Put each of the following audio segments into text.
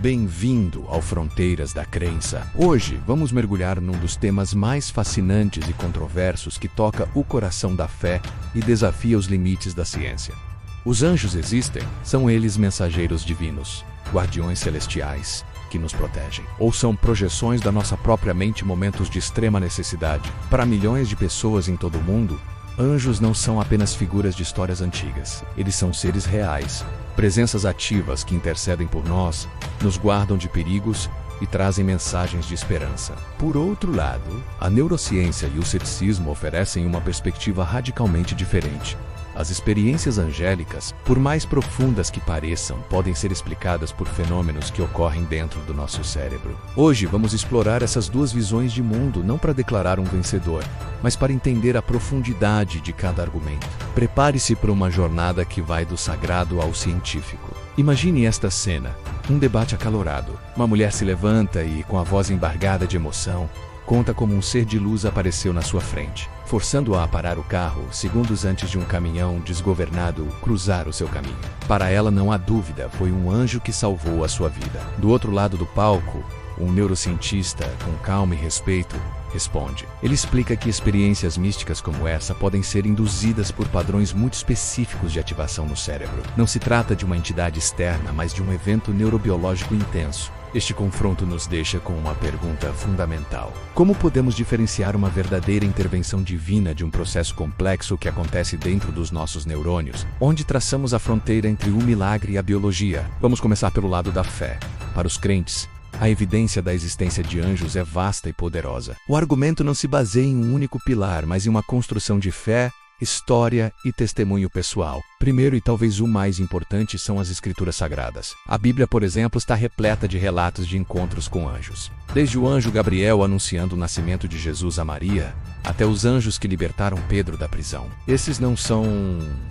Bem-vindo ao Fronteiras da Crença. Hoje vamos mergulhar num dos temas mais fascinantes e controversos que toca o coração da fé e desafia os limites da ciência. Os anjos existem? São eles mensageiros divinos, guardiões celestiais que nos protegem? Ou são projeções da nossa própria mente em momentos de extrema necessidade? Para milhões de pessoas em todo o mundo, anjos não são apenas figuras de histórias antigas. Eles são seres reais, presenças ativas que intercedem por nós, nos guardam de perigos e trazem mensagens de esperança. Por outro lado, a neurociência e o ceticismo oferecem uma perspectiva radicalmente diferente. As experiências angélicas, por mais profundas que pareçam, podem ser explicadas por fenômenos que ocorrem dentro do nosso cérebro. Hoje vamos explorar essas duas visões de mundo não para declarar um vencedor, mas para entender a profundidade de cada argumento. Prepare-se para uma jornada que vai do sagrado ao científico. Imagine esta cena, um debate acalorado. Uma mulher se levanta e, com a voz embargada de emoção, conta como um ser de luz apareceu na sua frente, forçando-a a parar o carro segundos antes de um caminhão desgovernado cruzar o seu caminho. Para ela não há dúvida, foi um anjo que salvou a sua vida. Do outro lado do palco, um neurocientista, com calma e respeito, responde. Ele explica que experiências místicas como essa podem ser induzidas por padrões muito específicos de ativação no cérebro. Não se trata de uma entidade externa, mas de um evento neurobiológico intenso. Este confronto nos deixa com uma pergunta fundamental. Como podemos diferenciar uma verdadeira intervenção divina de um processo complexo que acontece dentro dos nossos neurônios, onde traçamos a fronteira entre o milagre e a biologia? Vamos começar pelo lado da fé. Para os crentes, a evidência da existência de anjos é vasta e poderosa. O argumento não se baseia em um único pilar, mas em uma construção de fé, história e testemunho pessoal. Primeiro e talvez o mais importante são as escrituras sagradas. A Bíblia, por exemplo, está repleta de relatos de encontros com anjos. Desde o anjo Gabriel anunciando o nascimento de Jesus a Maria, até os anjos que libertaram Pedro da prisão. Esses não são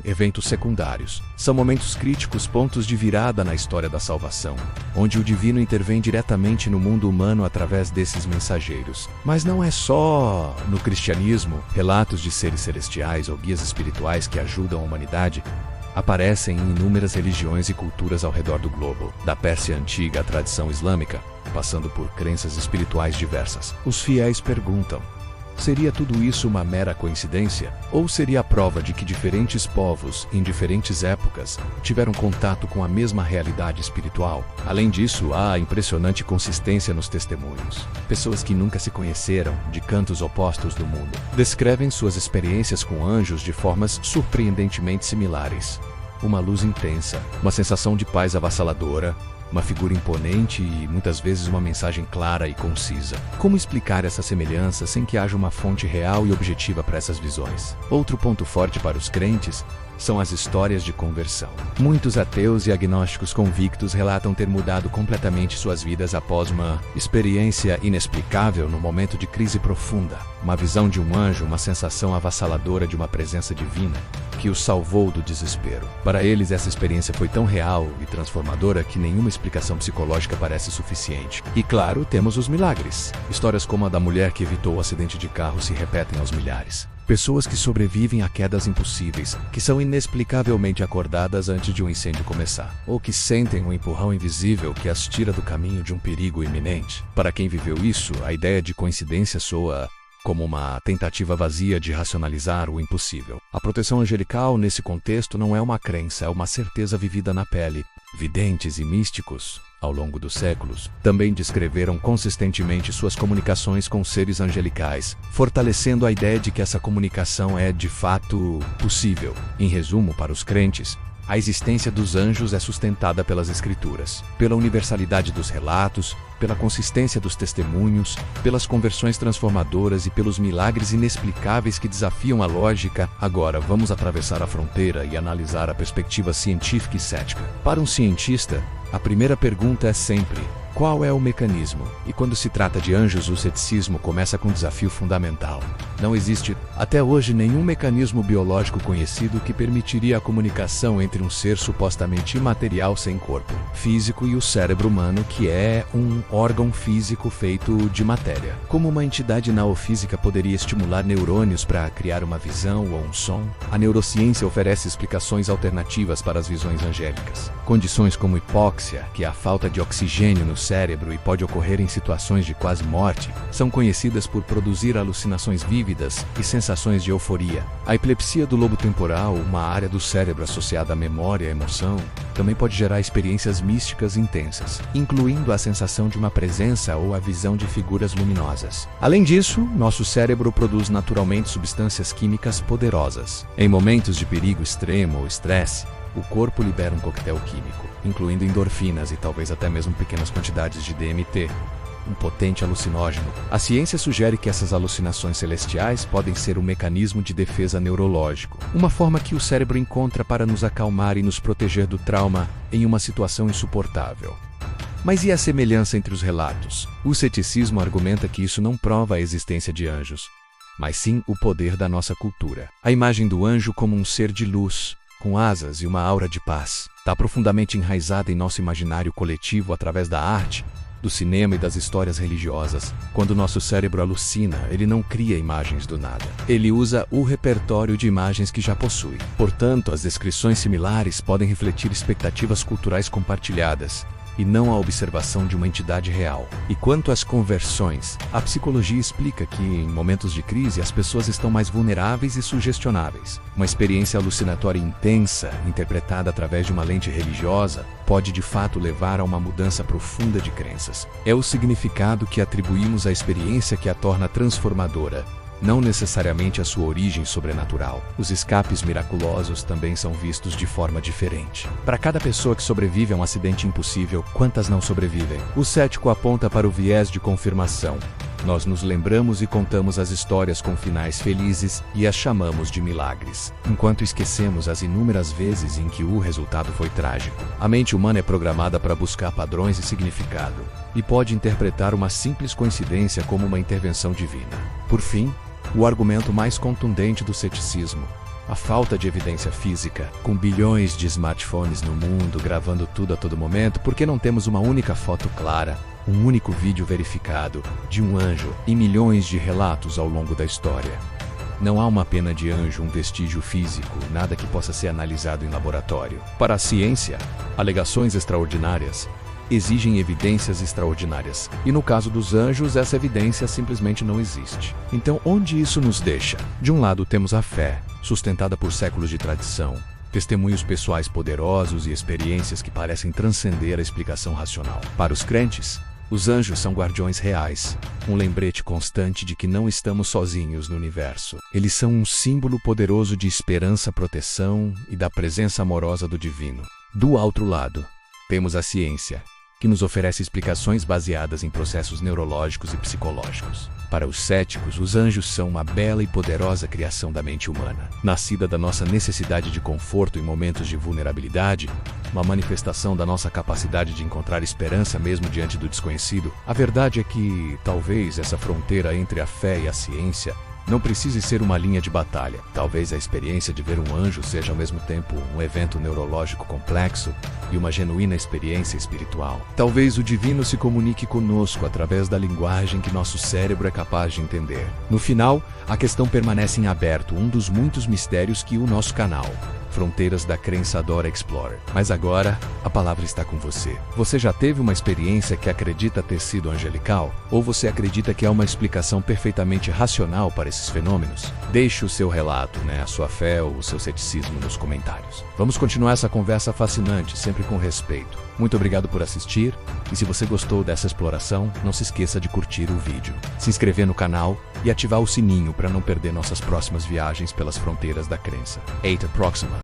eventos secundários. São momentos críticos, pontos de virada na história da salvação, onde o divino intervém diretamente no mundo humano através desses mensageiros. Mas não é só no cristianismo. Relatos de seres celestiais ou guias espirituais que ajudam a humanidade aparecem em inúmeras religiões e culturas ao redor do globo, da Pérsia antiga à tradição islâmica, passando por crenças espirituais diversas. Os fiéis perguntam: seria tudo isso uma mera coincidência? Ou seria a prova de que diferentes povos, em diferentes épocas, tiveram contato com a mesma realidade espiritual? Além disso, há a impressionante consistência nos testemunhos. Pessoas que nunca se conheceram, de cantos opostos do mundo, descrevem suas experiências com anjos de formas surpreendentemente similares. Uma luz intensa, uma sensação de paz avassaladora, uma figura imponente e, muitas vezes, uma mensagem clara e concisa. Como explicar essa semelhança sem que haja uma fonte real e objetiva para essas visões? Outro ponto forte para os crentes são as histórias de conversão. Muitos ateus e agnósticos convictos relatam ter mudado completamente suas vidas após uma experiência inexplicável no momento de crise profunda. Uma visão de um anjo, uma sensação avassaladora de uma presença divina que os salvou do desespero. Para eles, essa experiência foi tão real e transformadora que nenhuma explicação psicológica parece suficiente. E claro, temos os milagres. Histórias como a da mulher que evitou o acidente de carro se repetem aos milhares. Pessoas que sobrevivem a quedas impossíveis, que são inexplicavelmente acordadas antes de um incêndio começar, ou que sentem um empurrão invisível que as tira do caminho de um perigo iminente. Para quem viveu isso, a ideia de coincidência soa como uma tentativa vazia de racionalizar o impossível. A proteção angelical, nesse contexto, não é uma crença, é uma certeza vivida na pele. Videntes e místicos, ao longo dos séculos, também descreveram consistentemente suas comunicações com seres angelicais, fortalecendo a ideia de que essa comunicação é, de fato, possível. Em resumo, para os crentes, a existência dos anjos é sustentada pelas Escrituras, pela universalidade dos relatos, pela consistência dos testemunhos, pelas conversões transformadoras e pelos milagres inexplicáveis que desafiam a lógica. Agora, vamos atravessar a fronteira e analisar a perspectiva científica e cética. Para um cientista, a primeira pergunta é sempre: qual é o mecanismo? E quando se trata de anjos, o ceticismo começa com um desafio fundamental. Não existe, até hoje, nenhum mecanismo biológico conhecido que permitiria a comunicação entre um ser supostamente imaterial sem corpo físico e o cérebro humano, que é um órgão físico feito de matéria. Como uma entidade naofísica poderia estimular neurônios para criar uma visão ou um som? A neurociência oferece explicações alternativas para as visões angélicas. Condições como hipóxia, que é a falta de oxigênio no cérebro e pode ocorrer em situações de quase morte, são conhecidas por produzir alucinações vívidas e sensações de euforia. A epilepsia do lobo temporal, uma área do cérebro associada à memória e à emoção, também pode gerar experiências místicas intensas, incluindo a sensação de uma presença ou a visão de figuras luminosas. Além disso, nosso cérebro produz naturalmente substâncias químicas poderosas. Em momentos de perigo extremo ou estresse, o corpo libera um coquetel químico, incluindo endorfinas e talvez até mesmo pequenas quantidades de DMT, um potente alucinógeno. A ciência sugere que essas alucinações celestiais podem ser um mecanismo de defesa neurológico, uma forma que o cérebro encontra para nos acalmar e nos proteger do trauma em uma situação insuportável. Mas e a semelhança entre os relatos? O ceticismo argumenta que isso não prova a existência de anjos, mas sim o poder da nossa cultura. A imagem do anjo como um ser de luz, com asas e uma aura de paz, está profundamente enraizada em nosso imaginário coletivo através da arte, do cinema e das histórias religiosas. Quando nosso cérebro alucina, ele não cria imagens do nada. Ele usa o repertório de imagens que já possui. Portanto, as descrições similares podem refletir expectativas culturais compartilhadas, e não a observação de uma entidade real. E quanto às conversões, a psicologia explica que, em momentos de crise, as pessoas estão mais vulneráveis e sugestionáveis. Uma experiência alucinatória intensa, interpretada através de uma lente religiosa, pode de fato levar a uma mudança profunda de crenças. É o significado que atribuímos à experiência que a torna transformadora, não necessariamente a sua origem sobrenatural. Os escapes miraculosos também são vistos de forma diferente. Para cada pessoa que sobrevive a um acidente impossível, quantas não sobrevivem? O cético aponta para o viés de confirmação. Nós nos lembramos e contamos as histórias com finais felizes e as chamamos de milagres, enquanto esquecemos as inúmeras vezes em que o resultado foi trágico. A mente humana é programada para buscar padrões e significado, e pode interpretar uma simples coincidência como uma intervenção divina. Por fim, o argumento mais contundente do ceticismo: a falta de evidência física. Com bilhões de smartphones no mundo gravando tudo a todo momento, por que não temos uma única foto clara, um único vídeo verificado, de um anjo, e milhões de relatos ao longo da história? Não há uma pena de anjo, um vestígio físico, nada que possa ser analisado em laboratório. Para a ciência, alegações extraordinárias exigem evidências extraordinárias. E no caso dos anjos, essa evidência simplesmente não existe. Então, onde isso nos deixa? De um lado temos a fé, sustentada por séculos de tradição, testemunhos pessoais poderosos e experiências que parecem transcender a explicação racional. Para os crentes, os anjos são guardiões reais, um lembrete constante de que não estamos sozinhos no universo. Eles são um símbolo poderoso de esperança, proteção e da presença amorosa do divino. Do outro lado, temos a ciência, que nos oferece explicações baseadas em processos neurológicos e psicológicos. Para os céticos, os anjos são uma bela e poderosa criação da mente humana, nascida da nossa necessidade de conforto em momentos de vulnerabilidade, uma manifestação da nossa capacidade de encontrar esperança mesmo diante do desconhecido. A verdade é que, talvez, essa fronteira entre a fé e a ciência não precise ser uma linha de batalha. Talvez a experiência de ver um anjo seja ao mesmo tempo um evento neurológico complexo e uma genuína experiência espiritual. Talvez o divino se comunique conosco através da linguagem que nosso cérebro é capaz de entender. No final, a questão permanece em aberto, um dos muitos mistérios que o nosso canal Fronteiras da Crença adora explora. Mas agora, a palavra está com você. Você já teve uma experiência que acredita ter sido angelical? Ou você acredita que há uma explicação perfeitamente racional para esses fenômenos? Deixe o seu relato, a sua fé ou o seu ceticismo nos comentários. Vamos continuar essa conversa fascinante, sempre com respeito. Muito obrigado por assistir, e se você gostou dessa exploração, não se esqueça de curtir o vídeo, se inscrever no canal e ativar o sininho para não perder nossas próximas viagens pelas fronteiras da crença. Até a próxima!